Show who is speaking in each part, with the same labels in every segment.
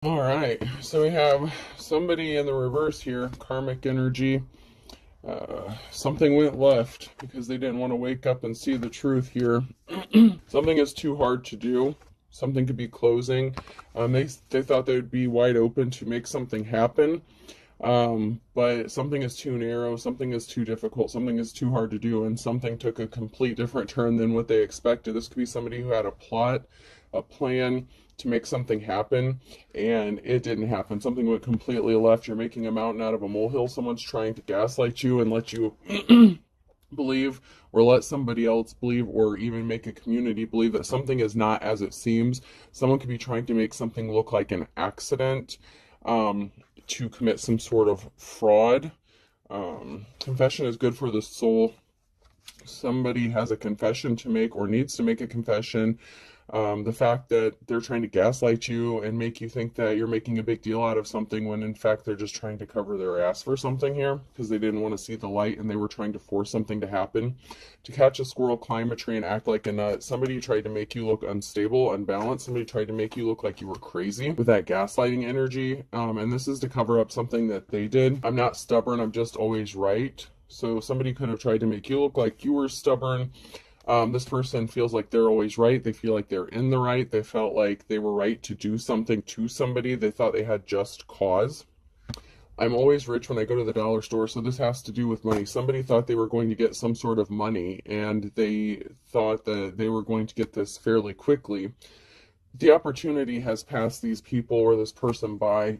Speaker 1: All right, so we have somebody in the reverse here, karmic energy. Something went left because they didn't want to wake up and see the truth here. Something is too hard to do. Something could be closing. They thought they would be wide open to make something happen, but something is too narrow, something is too difficult, something is too hard to do, and something took a complete different turn than what they expected. This could be somebody who had a plot, a plan to make something happen, and it didn't happen. Something went completely left. You're making a mountain out of a molehill. Someone's trying to gaslight you and let you believe, or let somebody else believe, or even make a community believe that something is not as it seems. Someone could be trying to make something look like an accident, to commit some sort of fraud. Confession is good for the soul. Somebody has a confession to make or needs to make a confession. The fact that they're trying to gaslight you and make you think that you're making a big deal out of something when in fact they're just trying to cover their ass for something here because they didn't want to see the light and they were trying to force something to happen. To catch a squirrel, climb a tree, and act like a nut. Somebody tried to make you look unstable, unbalanced. Somebody tried to make you look like you were crazy with that gaslighting energy. And this is to cover up something that they did. I'm not stubborn, I'm just always right. So somebody could have tried to make you look like you were stubborn. This person feels like they're always right. They feel like they're in the right. They felt like they were right to do something to somebody. They thought they had just cause. I'm always rich when I go to the dollar store, so this has to do with money. Somebody thought they were going to get some sort of money, and they thought that they were going to get this fairly quickly. The opportunity has passed these people or this person by.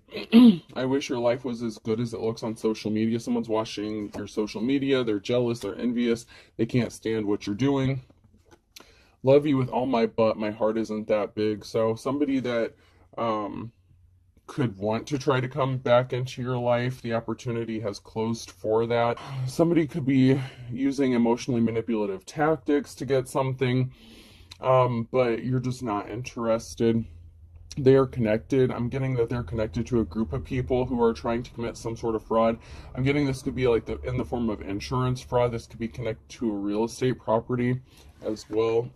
Speaker 1: I wish your life was as good as it looks on social media. Someone's watching your social media. They're jealous. They're envious. They can't stand what you're doing. Love you with all my butt. My heart isn't that big. So somebody that could want to try to come back into your life, the opportunity has closed for that. Somebody could be using emotionally manipulative tactics to get something. But you're just not interested. They are connected. I'm getting that they're connected to a group of people who are trying to commit some sort of fraud. I'm getting this could be like in the form of insurance fraud. This could be connected to a real estate property as well.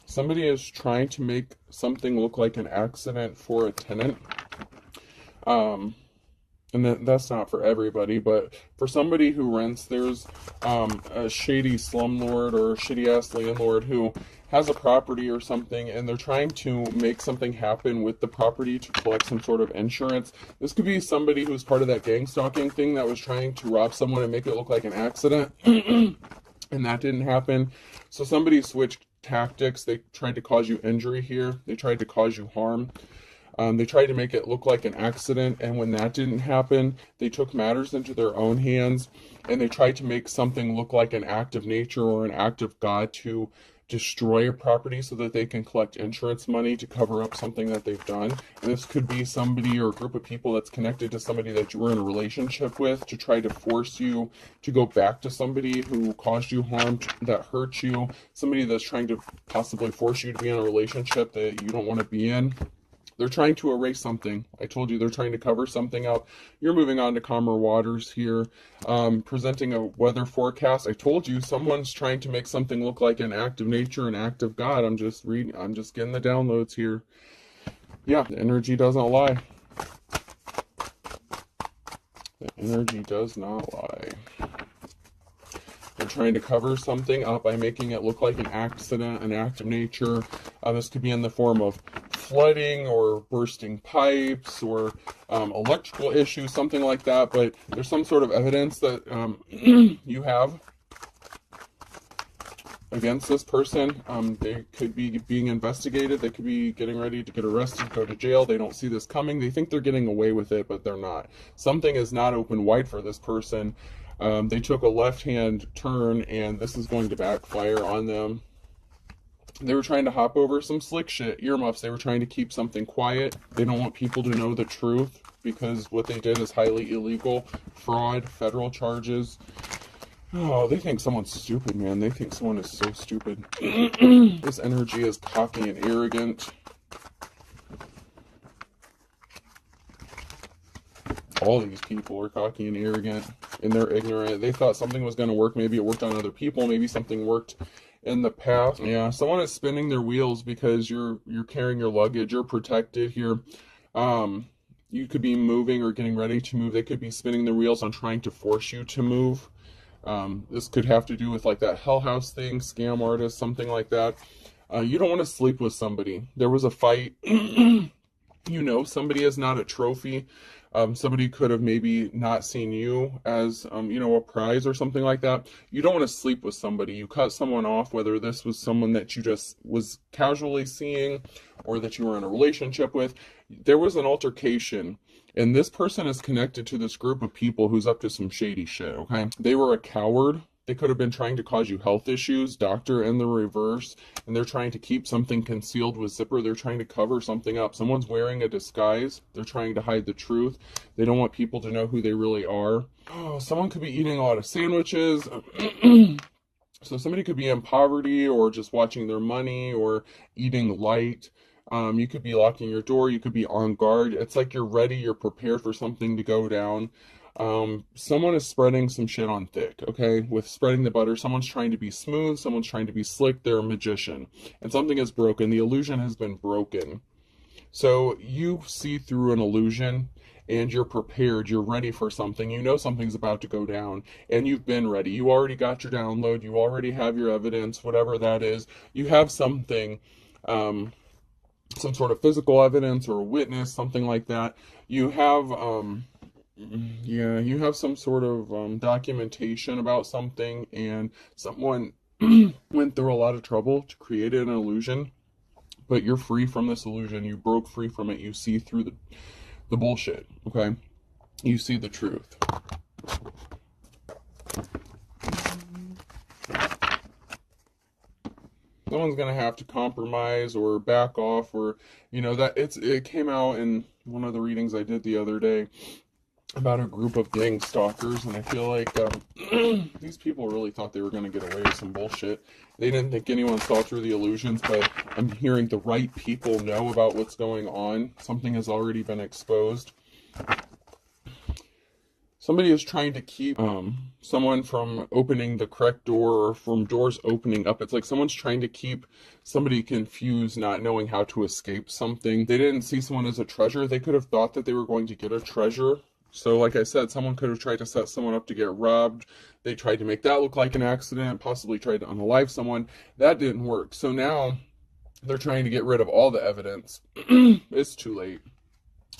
Speaker 1: Somebody is trying to make something look like an accident for a tenant. And that's not for everybody, but for somebody who rents, there's a shady slumlord or shitty ass landlord who has a property or something, and they're trying to make something happen with the property to collect some sort of insurance. This could be somebody who's part of that gang stalking thing that was trying to rob someone and make it look like an accident, and that didn't happen. So somebody switched tactics. They tried to cause you injury here. They tried to cause you harm. They tried to make it look like an accident, and when that didn't happen, they took matters into their own hands, and they tried to make something look like an act of nature or an act of God to destroy a property so that they can collect insurance money to cover up something that they've done. And this could be somebody or a group of people that's connected to somebody that you were in a relationship with to try to force you to go back to somebody who caused you harm, that hurt you, somebody that's trying to possibly force you to be in a relationship that you don't want to be in. They're trying to erase something. I told you they're trying to cover something up. You're moving on to calmer waters here. Presenting a weather forecast. I told you someone's trying to make something look like an act of nature, an act of God. I'm just getting the downloads here. Yeah, the energy doesn't lie. The energy does not lie. They're trying to cover something up by making it look like an accident, an act of nature. This could be in the form of flooding or bursting pipes or electrical issues, something like that. But there's some sort of evidence that you have against this person. They could be being investigated. They could be getting ready to get arrested, go to jail. They don't see this coming. They think they're getting away with it, but they're not. Something is not open wide for this person. They took a left-hand turn, and this is going to backfire on them. They were trying to hop over some slick shit, earmuffs. They were trying to keep something quiet. They don't want people to know the truth because what they did is highly illegal. Fraud, federal charges. Oh, they think someone's stupid, man. They think someone is so stupid. This energy is cocky and arrogant. All these people are cocky and arrogant, and they're ignorant. They thought something was going to work. Maybe it worked on other people. Maybe something worked in the past. Yeah, someone is spinning their wheels because you're carrying your luggage. You're protected here. You could be moving or getting ready to move. They could be spinning their wheels on trying to force you to move. This could have to do with like that Hell House thing, scam artist, something like that. You don't want to sleep with somebody. There was a fight. You know, somebody is not a trophy. Somebody could have maybe not seen you as, you know, a prize or something like that. You don't want to sleep with somebody. You cut someone off, whether this was someone that you just was casually seeing or that you were in a relationship with. There was an altercation, and this person is connected to this group of people who's up to some shady shit, okay? They were a coward. They could have been trying to cause you health issues, doctor in the reverse, and they're trying to keep something concealed with zipper. They're trying to cover something up. Someone's wearing a disguise. They're trying to hide the truth. They don't want people to know who they really are. Oh, someone could be eating a lot of sandwiches. So somebody could be in poverty or just watching their money or eating light. You could be locking your door. You could be on guard. It's like you're ready. You're prepared for something to go down. Someone is spreading some shit on thick, okay? With spreading the butter, someone's trying to be smooth, someone's trying to be slick, they're a magician. And something is broken. The illusion has been broken. So you see through an illusion and you're prepared, you're ready for something, you know something's about to go down, and you've been ready. You already got your download, you already have your evidence, whatever that is. You have something, some sort of physical evidence or a witness, something like that. You have, yeah, you have some sort of documentation about something, and someone went through a lot of trouble to create an illusion, but you're free from this illusion. You broke free from it. You see through the bullshit, okay? You see the truth. Someone's gonna have to compromise or back off, or, you know, that it came out in one of the readings I did the other day about a group of gang stalkers, and I feel like these people really thought they were going to get away with some bullshit. They didn't think anyone saw through the illusions, but I'm hearing the right people know about what's going on. Something has already been exposed. Somebody is trying to keep someone from opening the correct door, or from doors opening up. It's like someone's trying to keep somebody confused, not knowing how to escape something. They didn't see someone as a treasure. They could have thought that they were going to get a treasure. So like I said, someone could have tried to set someone up to get robbed. They tried to make that look like an accident, possibly tried to unalive someone. That didn't work. So now they're trying to get rid of all the evidence. It's too late.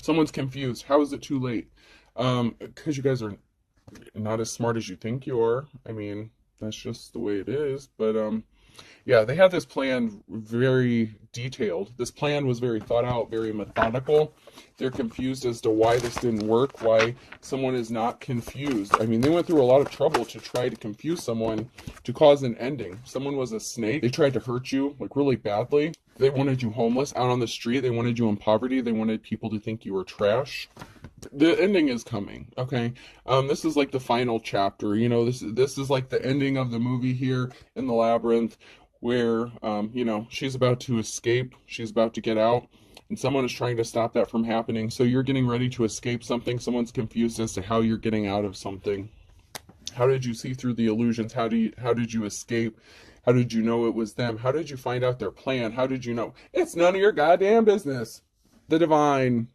Speaker 1: Someone's confused. How is it too late? Because you guys are not as smart as you think you are. I mean, that's just the way it is. But yeah, they had this plan very detailed. This plan was very thought out, very methodical. They're confused as to why this didn't work, why someone is not confused. I mean, they went through a lot of trouble to try to confuse someone to cause an ending. Someone was a snake. They tried to hurt you, like, really badly. They wanted you homeless out on the street. They wanted you in poverty. They wanted people to think you were trash. The ending is coming, okay? This is like the final chapter. You know, this is like the ending of the movie here in the labyrinth, where, you know, she's about to escape. She's about to get out, and someone is trying to stop that from happening. So you're getting ready to escape something. Someone's confused as to how you're getting out of something. How did you see through the illusions? How did you escape? How did you know it was them? How did you find out their plan? How did you know? It's none of your goddamn business. The divine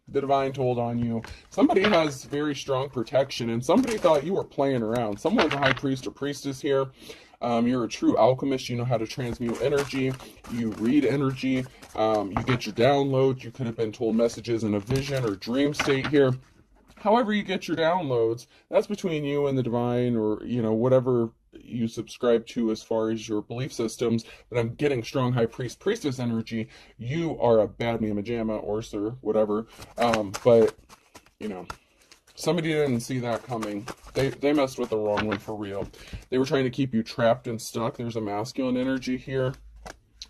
Speaker 1: told on you. Somebody has very strong protection, and somebody thought you were playing around. Someone's a high priest or priestess here. You're a true alchemist. You know how to transmute energy. You read energy. You get your downloads. You could have been told messages in a vision or dream state here. However you get your downloads, that's between you and the divine, or, you know, whatever you subscribe to as far as your belief systems. But I'm getting strong high priest priestess energy. You are a bad mama jamma, or sir, whatever. But, you know, somebody didn't see that coming. They messed with the wrong one for real. They were trying to keep you trapped and stuck. There's a masculine energy here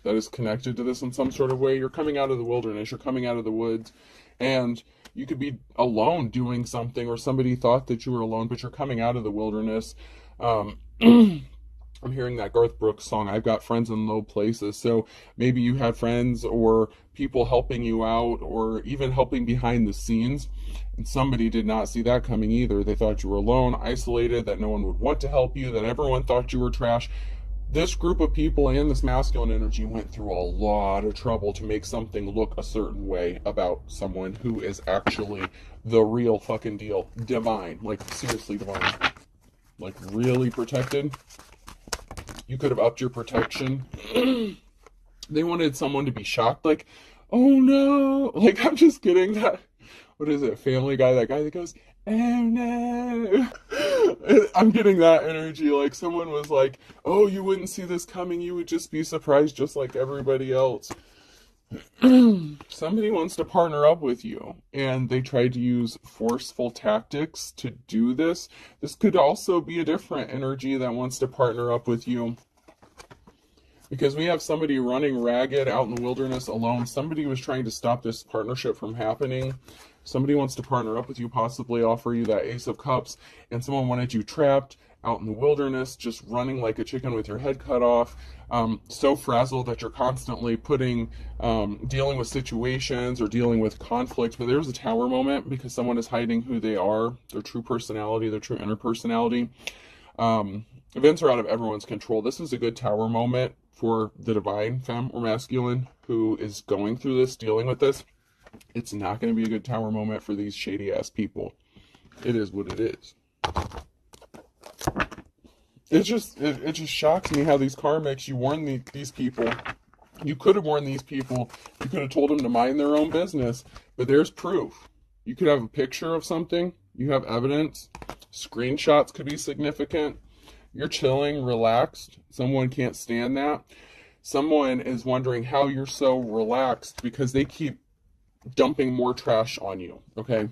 Speaker 1: that is connected to this in some sort of way. You're coming out of the wilderness. You're coming out of the woods. And you could be alone doing something, or somebody thought that you were alone, but you're coming out of the wilderness. I'm hearing that Garth Brooks song, I've Got Friends in Low Places. So maybe you had friends or people helping you out, or even helping behind the scenes, and somebody did not see that coming either. They thought you were alone, isolated, that no one would want to help you, that everyone thought you were trash. This group of people and this masculine energy went through a lot of trouble to make something look a certain way about someone who is actually the real fucking deal. Divine. Like, seriously divine. Like, really protected. You could have upped your protection. They wanted someone to be shocked, like, oh no. Like, I'm just getting that, what is it, Family Guy, that guy that goes, oh no. I'm getting that energy, like someone was like, oh, you wouldn't see this coming, you would just be surprised just like everybody else. Somebody wants to partner up with you, and they tried to use forceful tactics to do this. This could also be a different energy that wants to partner up with you, because we have somebody running ragged out in the wilderness alone. Somebody was trying to stop this partnership from happening. Somebody wants to partner up with you, possibly offer you that Ace of Cups, and someone wanted you trapped out in the wilderness, just running like a chicken with your head cut off, so frazzled that you're constantly dealing with situations or dealing with conflict. But there's a tower moment because someone is hiding who they are, their true personality, their true inner personality. Events are out of everyone's control. This is a good tower moment for the divine femme or masculine who is going through this, dealing with this. It's not going to be a good tower moment for these shady ass people. It is what it is. It just shocks me how these karmics, you warn these people. You could have warned these people. You could have told them to mind their own business. But there's proof. You could have a picture of something. You have evidence. Screenshots could be significant. You're chilling, relaxed. Someone can't stand that. Someone is wondering how you're so relaxed because they keep dumping more trash on you, okay?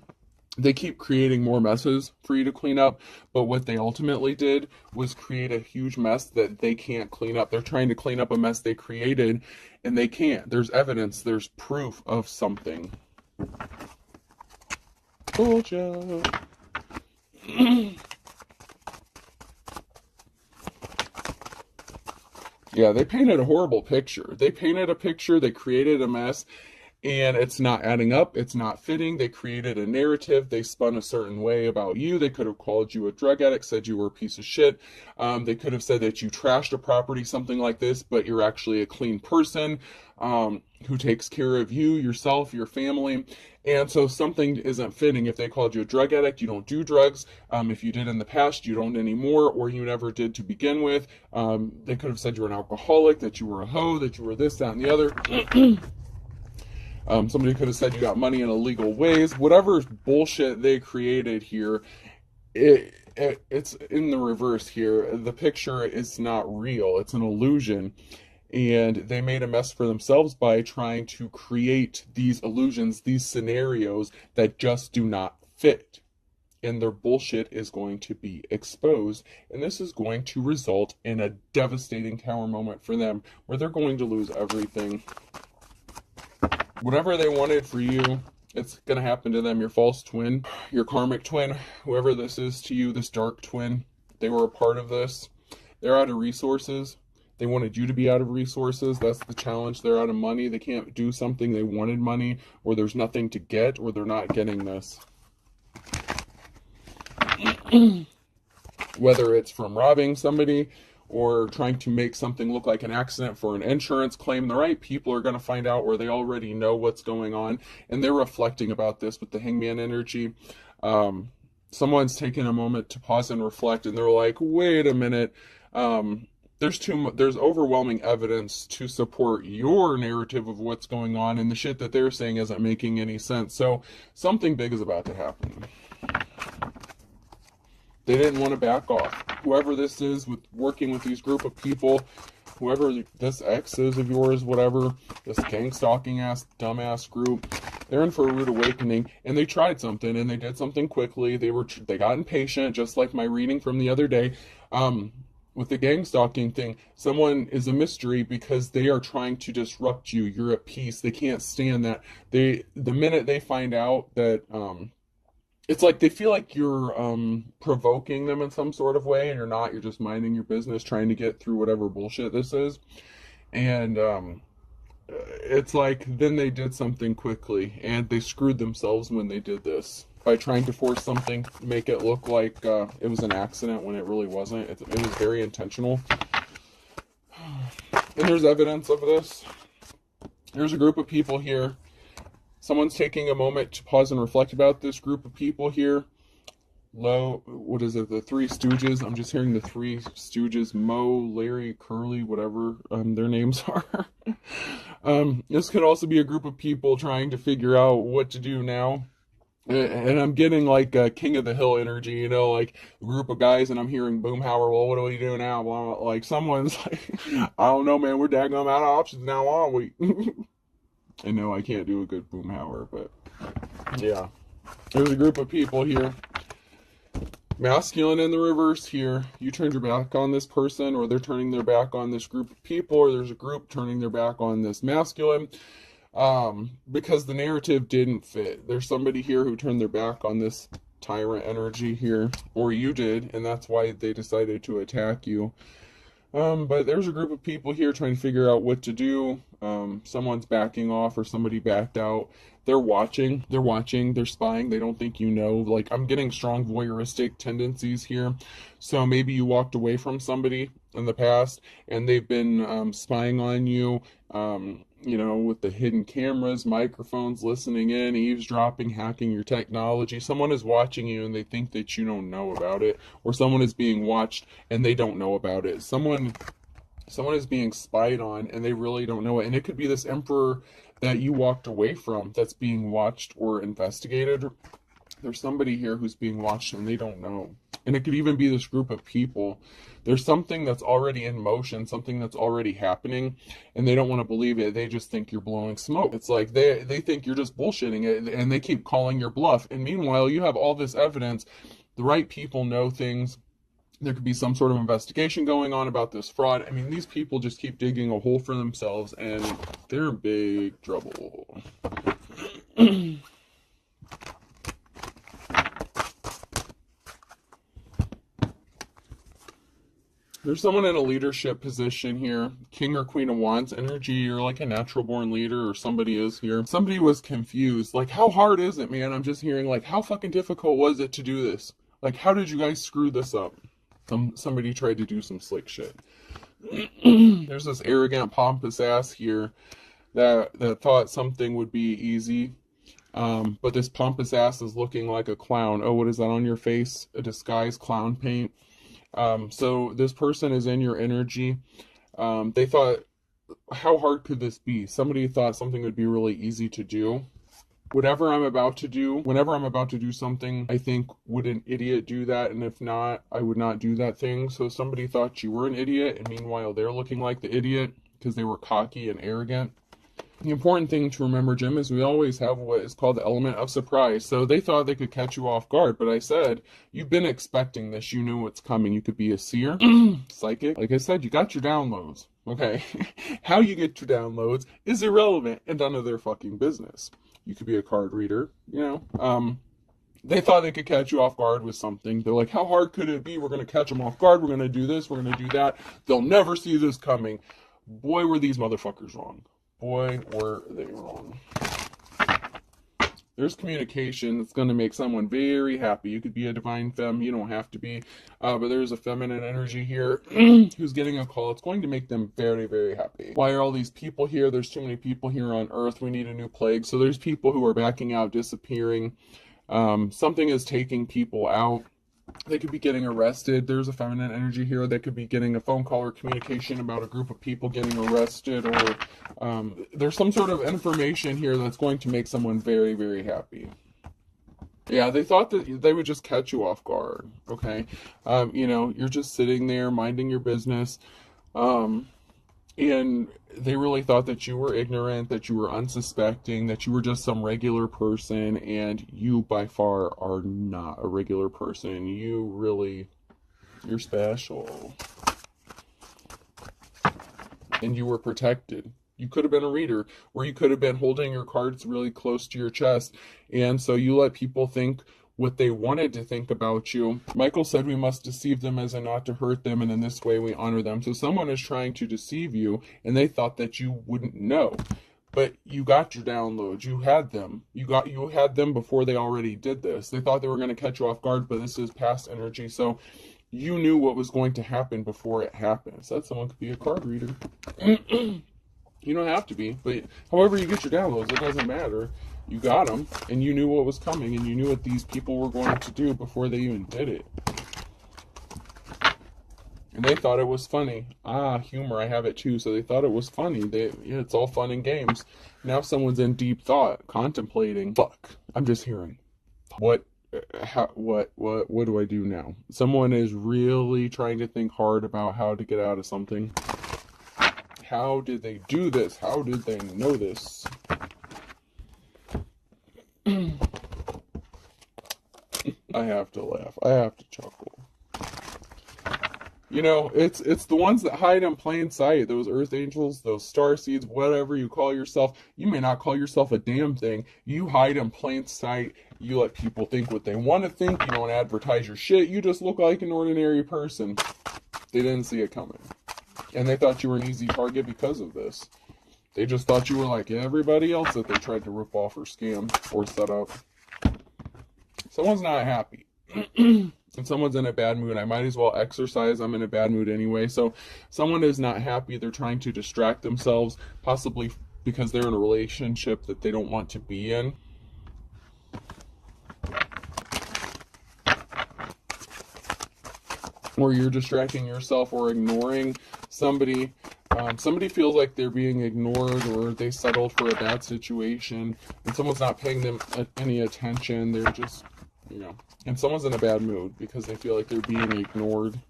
Speaker 1: They keep creating more messes for you to clean up, but what they ultimately did was create a huge mess that they can't clean up. They're trying to clean up a mess they created, and they can't. There's evidence, there's proof of something. Bullshit. Yeah, they painted a horrible picture. They painted a picture, they created a mess, and it's not adding up, it's not fitting. They created a narrative, they spun a certain way about you. They could have called you a drug addict, said you were a piece of shit. They could have said that you trashed a property, something like this, but you're actually a clean person who takes care of you, yourself, your family. And so something isn't fitting. If they called you a drug addict, you don't do drugs. If you did in the past, you don't anymore, or you never did to begin with. They could have said you were an alcoholic, that you were a hoe, that you were this, that, and the other. Somebody could have said you got money in illegal ways. Whatever bullshit they created here, it's in the reverse here. The picture is not real. It's an illusion. And they made a mess for themselves by trying to create these illusions, these scenarios that just do not fit. And their bullshit is going to be exposed. And this is going to result in a devastating tower moment for them, where they're going to lose everything. Whatever they wanted for you, it's going to happen to them. Your false twin, your karmic twin, whoever this is to you, this dark twin, they were a part of this. They're out of resources. They wanted you to be out of resources. That's the challenge. They're out of money. They can't do something. They wanted money, or there's nothing to get, or they're not getting this. Whether it's from robbing somebody or trying to make something look like an accident for an insurance claim, the right people are going to find out, where they already know what's going on, and they're reflecting about this with the hangman energy. Someone's taking a moment to pause and reflect, and they're like, wait a minute, there's overwhelming evidence to support your narrative of what's going on, and the shit that they're saying isn't making any sense. So something big is about to happen. They didn't want to back off. Whoever this is, with working with these group of people, whoever this ex is of yours, whatever, this gang stalking ass, dumbass group, they're in for a rude awakening, and they tried something, and they did something quickly. They got impatient, just like my reading from the other day. With the gang stalking thing, someone is a mystery because they are trying to disrupt you. You're at peace. They can't stand that. The minute they find out that, it's like they feel like you're provoking them in some sort of way, and you're not. You're just minding your business, trying to get through whatever bullshit this is. And it's like then they did something quickly, and they screwed themselves when they did this by trying to force something, make it look like it was an accident when it really wasn't. It was very intentional. And there's evidence of this. There's a group of people here. Someone's taking a moment to pause and reflect about this group of people here. What is it? The Three Stooges. I'm just hearing the Three Stooges. Moe, Larry, Curly, whatever their names are. This could also be a group of people trying to figure out what to do now. And I'm getting like a King of the Hill energy, you know, like a group of guys, and I'm hearing Boomhauer, well, what do we do now? Well, like someone's like, I don't know, man, we're daggum out of options now, aren't we? I know I can't do a good Boomhauer, but yeah. There's a group of people here. Masculine in the reverse here. You turned your back on this person, or they're turning their back on this group of people, or there's a group turning their back on this masculine. Because the narrative didn't fit. There's somebody here who turned their back on this tyrant energy here, or you did, and that's why they decided to attack you. But there's a group of people here trying to figure out what to do. Someone's backing off, or somebody backed out. They're watching, they're spying, they don't think you know. Like, I'm getting strong voyeuristic tendencies here. So maybe you walked away from somebody in the past, and they've been spying on you, you know, with the hidden cameras, microphones, listening in, eavesdropping, hacking your technology. Someone is watching you and they think that you don't know about it, or someone is being watched and they don't know about it. Someone is being spied on and they really don't know it. And it could be this emperor that you walked away from that's being watched or investigated. There's somebody here who's being watched and they don't know. And it could even be this group of people. There's something that's already in motion, something that's already happening, and they don't want to believe it. They just think you're blowing smoke. It's like they think you're just bullshitting it, and they keep calling your bluff. And meanwhile, you have all this evidence. The right people know things. There could be some sort of investigation going on about this fraud. I mean, these people just keep digging a hole for themselves, and they're in big trouble. There's someone in a leadership position here, King or Queen of Wands energy. You're like a natural born leader, or somebody is here. Somebody was confused. Like, how hard is it, man? I'm just hearing, like, how fucking difficult was it to do this? Like, how did you guys screw this up? Somebody tried to do some slick shit. There's this arrogant, pompous ass here that thought something would be easy. But this pompous ass is looking like a clown. Oh, what is that on your face? A disguised clown paint. So this person is in your energy. They thought, how hard could this be? Somebody thought something would be really easy to do. Whenever I'm about to do something, I think, would an idiot do that? And if not, I would not do that thing. So somebody thought you were an idiot, and meanwhile they're looking like the idiot because they were cocky and arrogant. The important thing to remember, Jim, is we always have what is called the element of surprise. So they thought they could catch you off guard, but I said, you've been expecting this. You knew what's coming. You could be a seer, psychic. Like I said, you got your downloads, okay? How you get your downloads is irrelevant and none of their fucking business. You could be a card reader, you know. They thought they could catch you off guard with something. They're like, how hard could it be? We're going to catch them off guard. We're going to do this. We're going to do that. They'll never see this coming. Boy, were these motherfuckers wrong. Boy, were they wrong. There's communication that's going to make someone very happy. You could be a divine femme. You don't have to be. But there's a feminine energy here who's getting a call. It's going to make them very, very happy. Why are all these people here? There's too many people here on Earth. We need a new plague. So there's people who are backing out, disappearing. Something is taking people out. They could be getting arrested. There's a feminine energy here. They could be getting a phone call or communication about a group of people getting arrested, or there's some sort of information here that's going to make someone very, very happy. Yeah, they thought that they would just catch you off guard, okay? You know, you're just sitting there minding your business, and they really thought that you were ignorant, that you were unsuspecting, that you were just some regular person, and you by far are not a regular person. You're special. And you were protected. You could have been a reader, or you could have been holding your cards really close to your chest, and so you let people think what they wanted to think about you. Michael said we must deceive them as in not to hurt them, and in this way we honor them. So someone is trying to deceive you, and they thought that you wouldn't know. But you got your downloads. You had them. You had them before they already did this. They thought they were going to catch you off guard, but this is past energy. So You knew what was going to happen before it happened. So that someone could be a card reader. You don't have to be, but however you get your downloads, it doesn't matter. You got them, and you knew what was coming, and you knew what these people were going to do before they even did it. And they thought it was funny. Humor, I have it too. So they thought it was funny. It's all fun and games. Now someone's in deep thought, contemplating. Fuck, I'm just hearing. What do I do now? Someone is really trying to think hard about how to get out of something. How did they do this? How did they know this? I have to laugh. I have to chuckle. You know, it's the ones that hide in plain sight, those earth angels, those star seeds, whatever you call yourself. You may not call yourself a damn thing. You hide in plain sight. You let people think what they want to think. You don't advertise your shit. You just look like an ordinary person. They didn't see it coming. And they thought you were an easy target because of this. They just thought you were like everybody else that they tried to rip off or scam or set up. Someone's not happy. And someone's in a bad mood. I might as well exercise. I'm in a bad mood anyway. So someone is not happy. They're trying to distract themselves, possibly because they're in a relationship that they don't want to be in. Or you're distracting yourself or ignoring somebody. Somebody feels like they're being ignored, or they settled for a bad situation and someone's not paying them any attention. They're just, you know, and someone's in a bad mood because they feel like they're being ignored.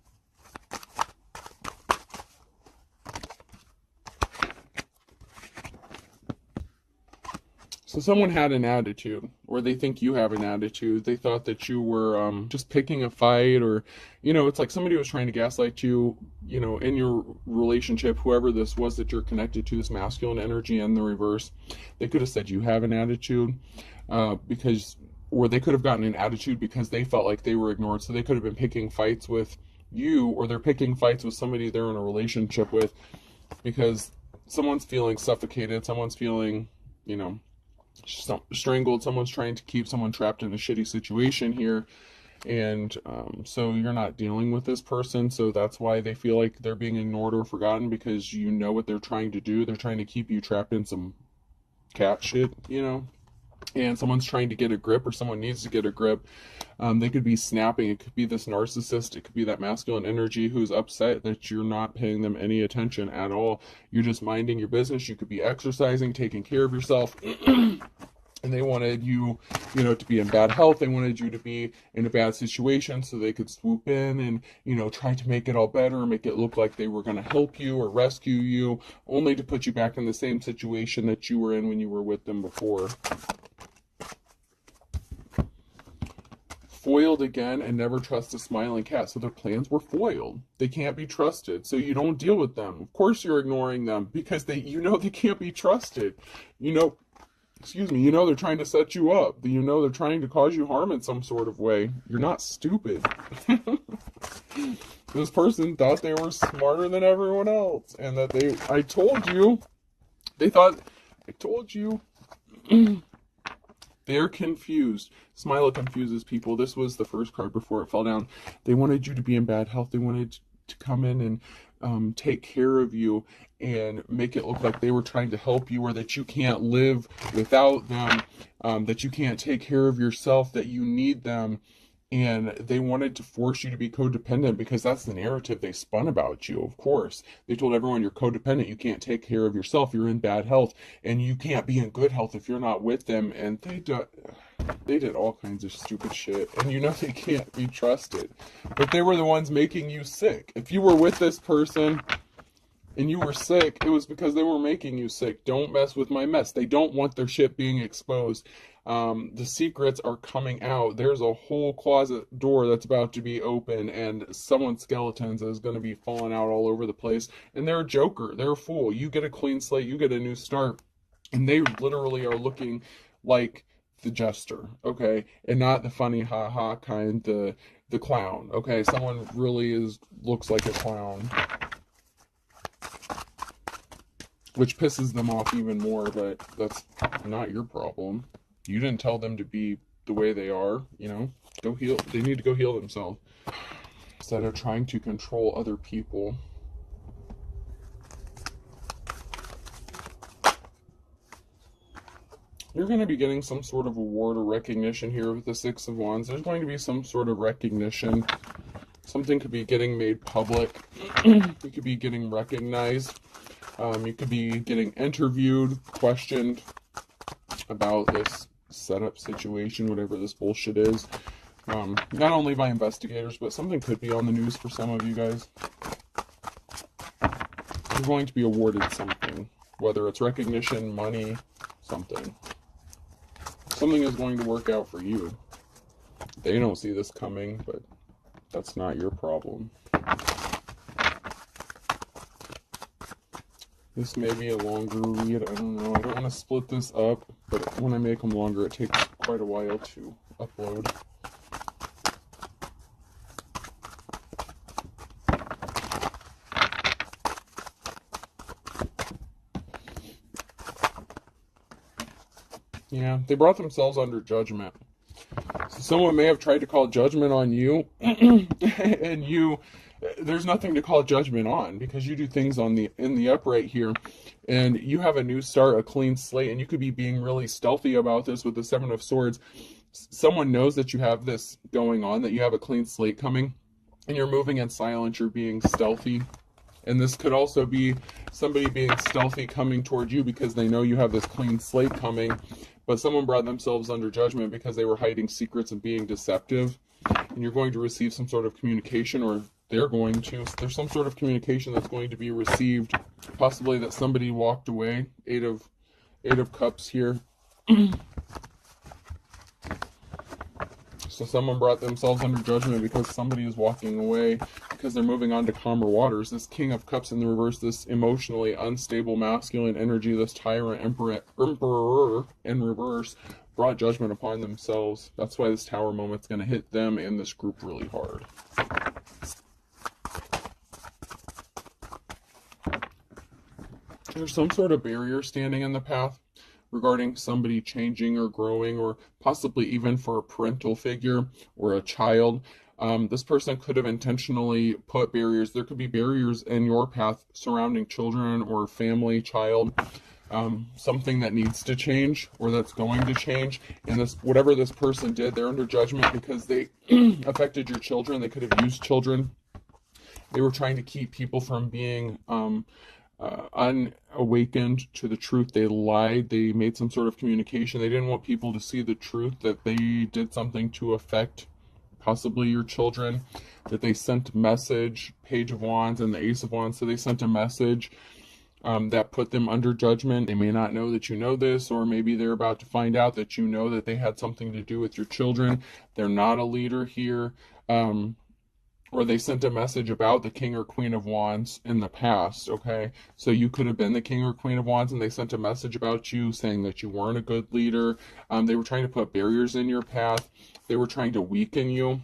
Speaker 1: So someone had an attitude, or they think you have an attitude. They thought that you were just picking a fight, or, you know, it's like somebody was trying to gaslight you, you know, in your relationship, whoever this was that you're connected to, this masculine energy and the reverse. They could have said you have an attitude or they could have gotten an attitude because they felt like they were ignored. So they could have been picking fights with you, or they're picking fights with somebody they're in a relationship with because someone's feeling suffocated, someone's feeling, you know, strangled, someone's trying to keep someone trapped in a shitty situation here. And so you're not dealing with this person, so that's why they feel like they're being ignored or forgotten, because you know what they're trying to do. They're trying to keep you trapped in some cat shit, you know. And someone's trying to get a grip, or someone needs to get a grip. They could be snapping. It could be this narcissist. It could be that masculine energy who's upset that you're not paying them any attention at all. You're just minding your business. You could be exercising, taking care of yourself. And they wanted you, you know, to be in bad health. They wanted you to be in a bad situation so they could swoop in and, you know, try to make it all better, make it look like they were going to help you or rescue you, only to put you back in the same situation that you were in when you were with them before. Foiled again, and never trust a smiling cat. So their plans were foiled. They can't be trusted, so you don't deal with them. Of course you're ignoring them because you know they can't be trusted. You know, you know they're trying to set you up. You know they're trying to cause you harm in some sort of way. You're not stupid. This person thought they were smarter than everyone else, and that I told you. They thought, I told you. They're confused. Smila confuses people. This was the first card before it fell down. They wanted you to be in bad health. They wanted to come in and take care of you and make it look like they were trying to help you, or that you can't live without them, that you can't take care of yourself, that you need them. And they wanted to force you to be codependent because that's the narrative they spun about you, of course. They told everyone you're codependent, you can't take care of yourself, you're in bad health, and you can't be in good health if you're not with them. And they did all kinds of stupid shit. And you know they can't be trusted. But they were the ones making you sick. If you were with this person and you were sick, it was because they were making you sick. Don't mess with my mess. They don't want their shit being exposed. The secrets are coming out. There's a whole closet door that's about to be open, and someone's skeletons is going to be falling out all over the place. And they're a joker. They're a fool. You get a clean slate. You get a new start. And they literally are looking like the jester, okay? And not the funny ha-ha kind, the clown, okay? Someone really looks like a clown. Which pisses them off even more, but that's not your problem. You didn't tell them to be the way they are, you know. Go heal. They need to go heal themselves. instead of trying to control other people. You're going to be getting some sort of award or recognition here with the Six of Wands. There's going to be some sort of recognition. Something could be getting made public. You could be getting recognized. You could be getting interviewed, questioned about this setup situation, whatever this bullshit is. Not only by investigators, but something could be on the news for some of you guys. You're going to be awarded something, whether it's recognition, money, something. Something is going to work out for you. They don't see this coming, but that's not your problem. This may be a longer read. I don't know. I don't want to split this up, but when I make them longer, it takes quite a while to upload. Yeah, they brought themselves under judgment. So someone may have tried to call judgment on you, and there's nothing to call judgment on, because you do things in the upright here, and you have a new start, a clean slate, and you could be being really stealthy about this with the Seven of Swords. Someone knows that you have this going on, that you have a clean slate coming, and you're moving in silence, you're being stealthy. And this could also be somebody being stealthy coming toward you because they know you have this clean slate coming, but someone brought themselves under judgment because they were hiding secrets and being deceptive. And you're going to receive some sort of communication, or they're going to. There's some sort of communication that's going to be received, possibly that somebody walked away. Eight of Cups here. So someone brought themselves under judgment because somebody is walking away, because they're moving on to calmer waters. This King of Cups in the reverse, this emotionally unstable masculine energy, this tyrant emperor in reverse, brought judgment upon themselves. That's why this Tower moment's going to hit them and this group really hard. There's some sort of barrier standing in the path regarding somebody changing or growing, or possibly even for a parental figure or a child. This person could have intentionally put barriers. There could be barriers in your path surrounding children or family, child, something that needs to change or that's going to change. And this, whatever this person did, they're under judgment because they affected your children. They could have used children. They were trying to keep people from being unawakened to the truth. They lied. They made some sort of communication. They didn't want people to see the truth, that they did something to affect possibly your children, that they sent a message, Page of Wands and the Ace of Wands. So they sent a message that put them under judgment. They may not know that you know this, or maybe they're about to find out that you know that they had something to do with your children. They're not a leader here. Or they sent a message about the King or Queen of Wands in the past, okay? So you could have been the King or Queen of Wands, and they sent a message about you saying that you weren't a good leader. They were trying to put barriers in your path. They were trying to weaken you.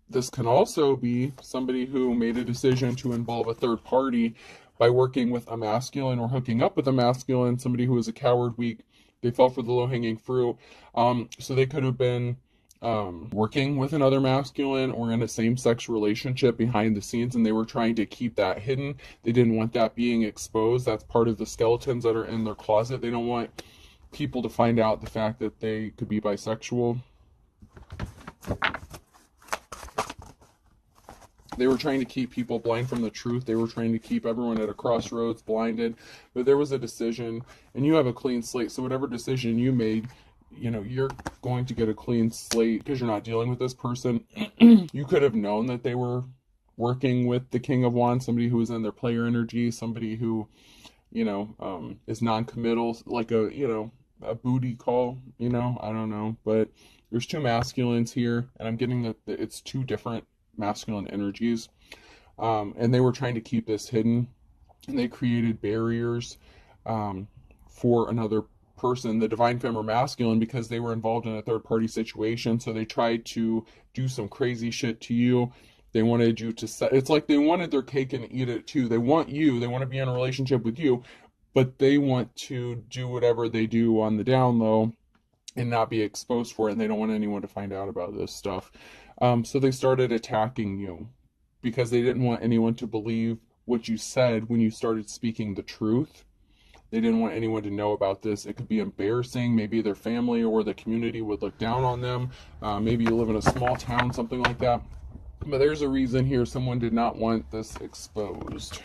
Speaker 1: This can also be somebody who made a decision to involve a third party by working with a masculine or hooking up with a masculine, somebody who is a coward, weak. They fell for the low-hanging fruit. So they could have been working with another masculine or in a same-sex relationship behind the scenes, and they were trying to keep that hidden. They didn't want that being exposed. That's part of the skeletons that are in their closet. They don't want people to find out the fact that they could be bisexual. They were trying to keep people blind from the truth. They were trying to keep everyone at a crossroads, blinded. But there was a decision, and you have a clean slate. So whatever decision you made, you know, you're going to get a clean slate because you're not dealing with this person. You could have known that they were working with the King of Wands, somebody who is in their player energy, somebody who, you know, is non-committal, like a, you know, a booty call, you know, I don't know. But there's two masculines here, and I'm getting that it's two different masculine energies. And they were trying to keep this hidden, and they created barriers for another person, the divine femme or masculine, because they were involved in a third party situation. So they tried to do some crazy shit to you. They wanted you to set, it's like they wanted their cake and eat it too. They want you, they want to be in a relationship with you, but they want to do whatever they do on the down low and not be exposed for it, and they don't want anyone to find out about this stuff. So they started attacking you because they didn't want anyone to believe what you said when you started speaking the truth. They didn't want anyone to know about this. It could be embarrassing. Maybe their family or the community would look down on them. Maybe you live in a small town, something like that. But there's a reason here. Someone did not want this exposed.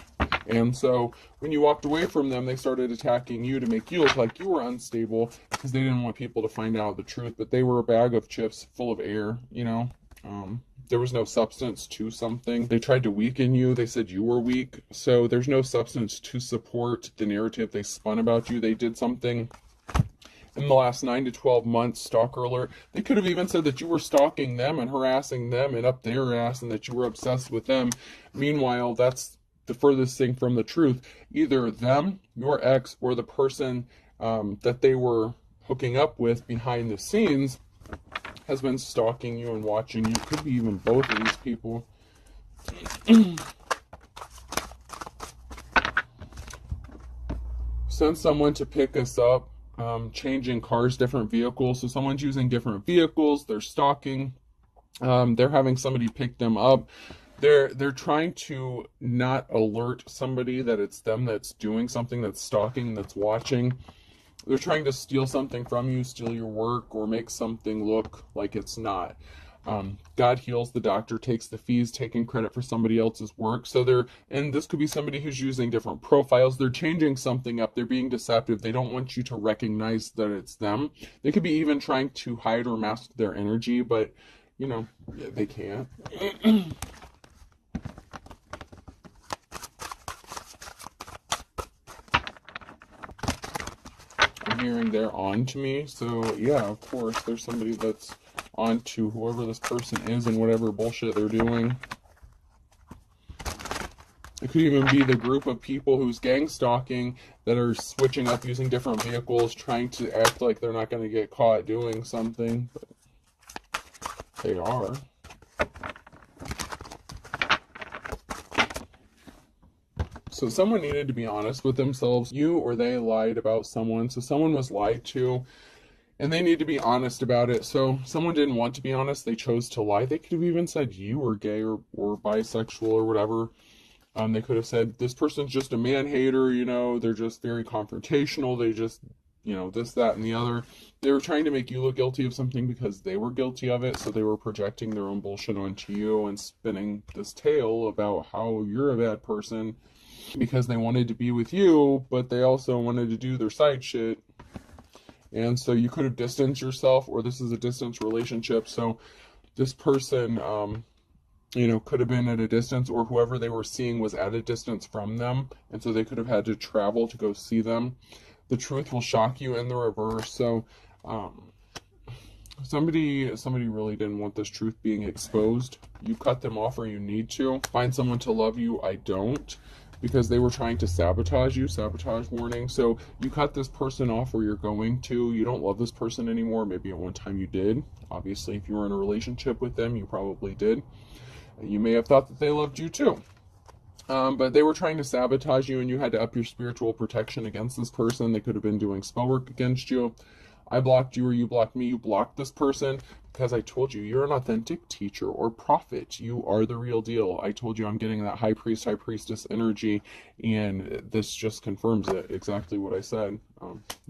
Speaker 1: And so when you walked away from them, they started attacking you to make you look like you were unstable because they didn't want people to find out the truth. But they were a bag of chips full of air, you know. There was no substance to something. They tried to weaken you. They said you were weak. So there's no substance to support the narrative they spun about you. They did something in the last 9 to 12 months, stalker alert. They could have even said that you were stalking them and harassing them and up their ass and that you were obsessed with them. Meanwhile, that's the furthest thing from the truth. Either them, your ex, or the person that they were hooking up with behind the scenes has been stalking you and watching you. Could be even both of these people. Send someone to pick us up. Changing cars, different vehicles. So someone's using different vehicles. They're stalking. They're having somebody pick them up. They're trying to not alert somebody that it's them that's doing something, that's stalking, that's watching. They're trying to steal something from you, steal your work, or make something look like it's not. God heals, the doctor takes the fees, taking credit for somebody else's work. So and this could be somebody who's using different profiles. They're changing something up. They're being deceptive. They don't want you to recognize that it's them. They could be even trying to hide or mask their energy, but, you know, they can't. I'm hearing they're on to me. So, yeah, of course, there's somebody that's on to whoever this person is and whatever bullshit they're doing. It could even be the group of people who's gang stalking that are switching up using different vehicles, trying to act like they're not going to get caught doing something, but they are. So someone needed to be honest with themselves. You or they lied about someone. So someone was lied to, and they need to be honest about it. So someone didn't want to be honest. They chose to lie. They could have even said you were gay or bisexual or whatever. They could have said, this person's just a man-hater, you know, they're just very confrontational, they just, you know, this, that, and the other. They were trying to make you look guilty of something because they were guilty of it, so they were projecting their own bullshit onto you and spinning this tale about how you're a bad person because they wanted to be with you, but they also wanted to do their side shit. And so you could have distanced yourself, or this is a distance relationship, so this person, you know, could have been at a distance, or whoever they were seeing was at a distance from them, and so they could have had to travel to go see them. The truth will shock you in the reverse. So somebody really didn't want this truth being exposed. You cut them off, or you need to find someone to love you. I don't, because they were trying to sabotage you. Sabotage warning. So you cut this person off, or you're going to. You don't love this person anymore. Maybe at one time you did. Obviously, if you were in a relationship with them, you probably did. You may have thought that they loved you too. But they were trying to sabotage you, and you had to up your spiritual protection against this person. They could have been doing spell work against you. I blocked you, or you blocked me. You blocked this person because I told you you're an authentic teacher or prophet. You are the real deal. I told you I'm getting that high priest, high priestess energy, and this just confirms it. Exactly what I said.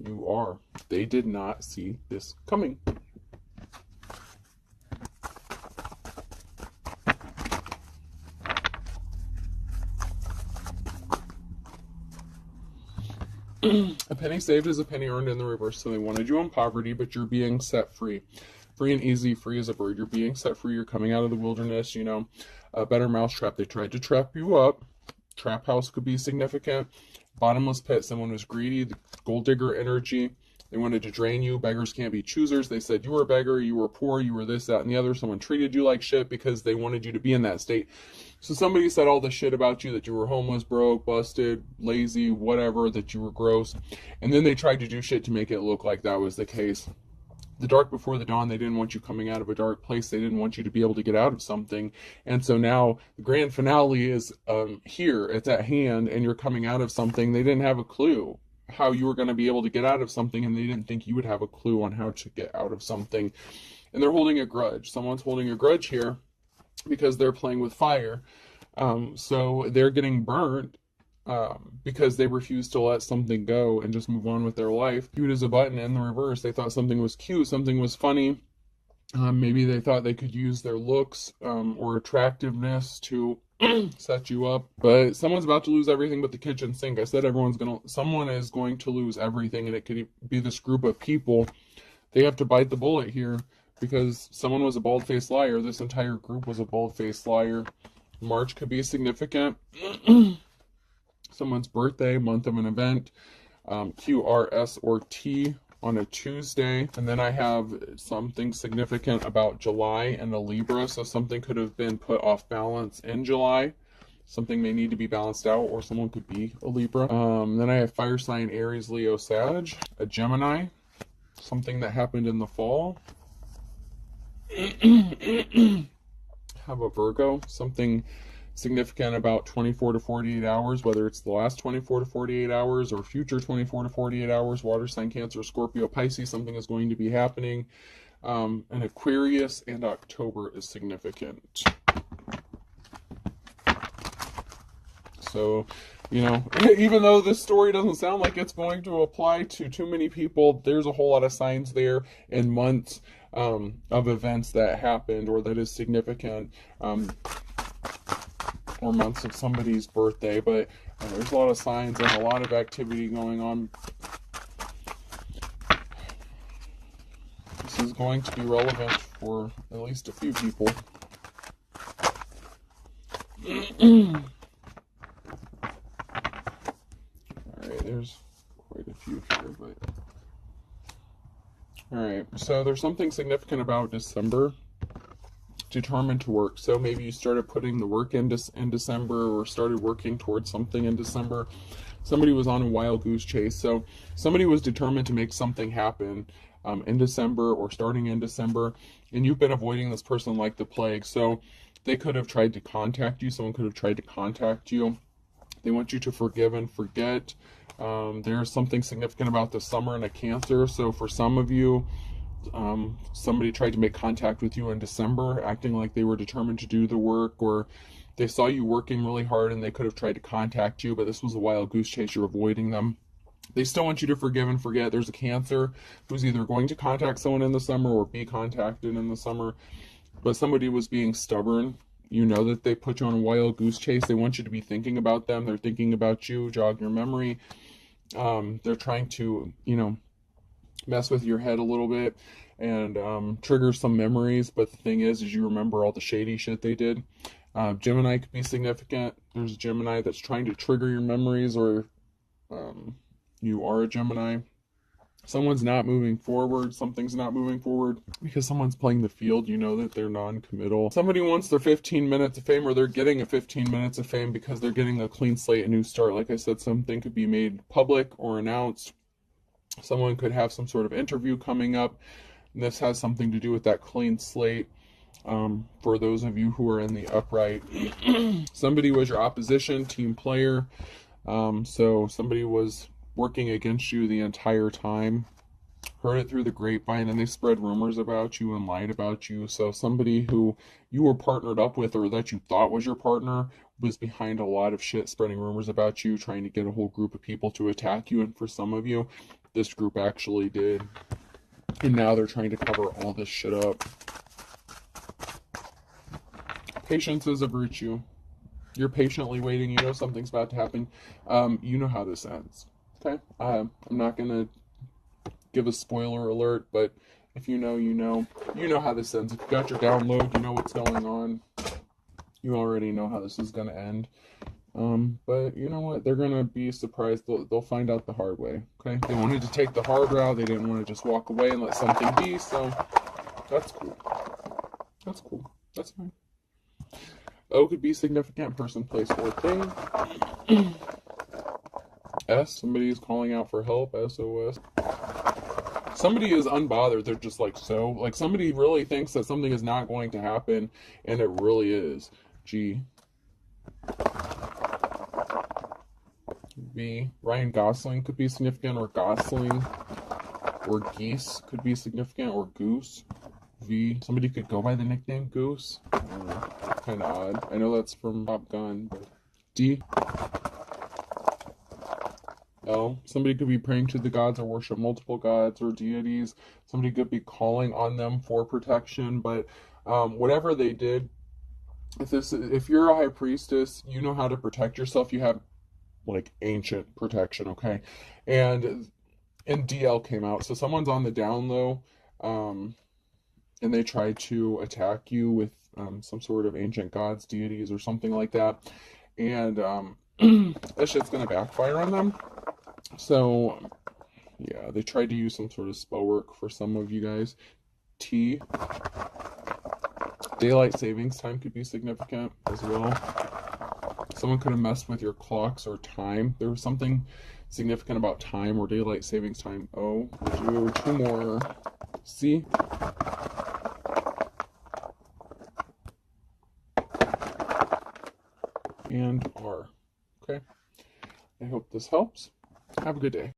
Speaker 1: You are. They did not see this coming. A penny saved is a penny earned in the reverse. So they wanted you in poverty, but you're being set free. Free and easy, free as a bird. You're being set free. You're coming out of the wilderness, you know. A better mousetrap. They tried to trap you up. Trap house could be significant. Bottomless pit. Someone was greedy. The gold digger energy. They wanted to drain you. Beggars can't be choosers. They said you were a beggar, you were poor, you were this, that, and the other. Someone treated you like shit because they wanted you to be in that state. So somebody said all this shit about you, that you were homeless, broke, busted, lazy, whatever, that you were gross. And then they tried to do shit to make it look like that was the case. The dark before the dawn, they didn't want you coming out of a dark place. They didn't want you to be able to get out of something. And so now the grand finale is here. It's at hand, and you're coming out of something. They didn't have a clue. how you were going to be able to get out of something, and they didn't think you would have a clue on how to get out of something. And they're holding a grudge. Someone's holding a grudge here because they're playing with fire. So they're getting burnt because they refuse to let something go and just move on with their life. Cute as a button in the reverse. They thought something was cute, something was funny. Maybe they thought they could use their looks or attractiveness to set you up. But someone's about to lose everything but the kitchen sink. I said someone is going to lose everything, and it could be this group of people. They have to bite the bullet here because someone was a bald-faced liar. This entire group was a bald-faced liar. March could be significant. Someone's birthday, month of an event, Q, R, S, or T on a Tuesday. And then I have something significant about July and a Libra. So something could have been put off balance in July. Something may need to be balanced out, or someone could be a Libra. Then I have fire sign, Aries, Leo, Sag, a Gemini, something that happened in the fall. Have a Virgo, something significant about 24 to 48 hours, whether it's the last 24 to 48 hours or future 24 to 48 hours. Water sign, Cancer, Scorpio, Pisces, something is going to be happening. And Aquarius and October is significant. So, you know, even though this story doesn't sound like it's going to apply to too many people, there's a whole lot of signs there and months of events that happened or that is significant, or months of somebody's birthday. But there's a lot of signs and a lot of activity going on. This is going to be relevant for at least a few people. There's quite a few here, but all right. So there's something significant about December. Determined to work. So maybe you started putting the work in December, or started working towards something in December. Somebody was on a wild goose chase. So somebody was determined to make something happen in December, or starting in December, and you've been avoiding this person like the plague. So they could have tried to contact you. Someone could have tried to contact you. They want you to forgive and forget. There's something significant about the summer and a Cancer. So for some of you, somebody tried to make contact with you in December, acting like they were determined to do the work, or they saw you working really hard and they could have tried to contact you, but this was a wild goose chase. You're avoiding them. They still want you to forgive and forget. There's a Cancer who's either going to contact someone in the summer or be contacted in the summer, but somebody was being stubborn. You know that they put you on a wild goose chase. They want you to be thinking about them. They're thinking about you, jog your memory. They're trying to, you know, mess with your head a little bit and trigger some memories. But the thing is you remember all the shady shit they did. Gemini could be significant. There's a Gemini that's trying to trigger your memories, or you are a Gemini. Someone's not moving forward. Something's not moving forward because someone's playing the field. You know that they're non-committal. Somebody wants their 15 minutes of fame, or they're getting a 15 minutes of fame because they're getting a clean slate, a new start. Like I said, something could be made public or announced. Someone could have some sort of interview coming up. And this has something to do with that clean slate. For those of you who are in the upright, somebody was your opposition, team player. So somebody was working against you the entire time, heard it through the grapevine, and they spread rumors about you and lied about you. So somebody who you were partnered up with, or that you thought was your partner, was behind a lot of shit, spreading rumors about you, trying to get a whole group of people to attack you. And for some of you, this group actually did. And now they're trying to cover all this shit up. Patience is a virtue. You're patiently waiting. You know something's about to happen. You know how this ends. Okay, I'm not gonna give a spoiler alert, but if you know, you know. You know how this ends. If you got your download, you know what's going on. You already know how this is gonna end. But you know what? They're gonna be surprised. They'll find out the hard way. Okay, they wanted to take the hard route. They didn't want to just walk away and let something be. So that's cool. That's cool. That's fine. O could be significant, person, place, or thing. S, somebody is calling out for help, SOS. Somebody is unbothered. They're just like, so, like somebody really thinks that something is not going to happen, and it really is. G. V. Ryan Gosling could be significant, or Gosling. Or geese could be significant, or goose. V. Somebody could go by the nickname Goose. Kind of odd. I know that's from Top Gun, but D. L. Somebody could be praying to the gods or worship multiple gods or deities. Somebody could be calling on them for protection, but whatever they did, if you're a high priestess, you know how to protect yourself. You have like ancient protection, okay? And DL came out, so someone's on the down low, and they try to attack you with some sort of ancient gods, deities, or something like that, and that shit's gonna backfire on them. So yeah, they tried to use some sort of spell work for some of you guys. T. Daylight savings time could be significant as well. Someone could have messed with your clocks or time. There was something significant about time or daylight savings time. O. We'll do 2 more. C. And R. Okay. I hope this helps. Have a good day.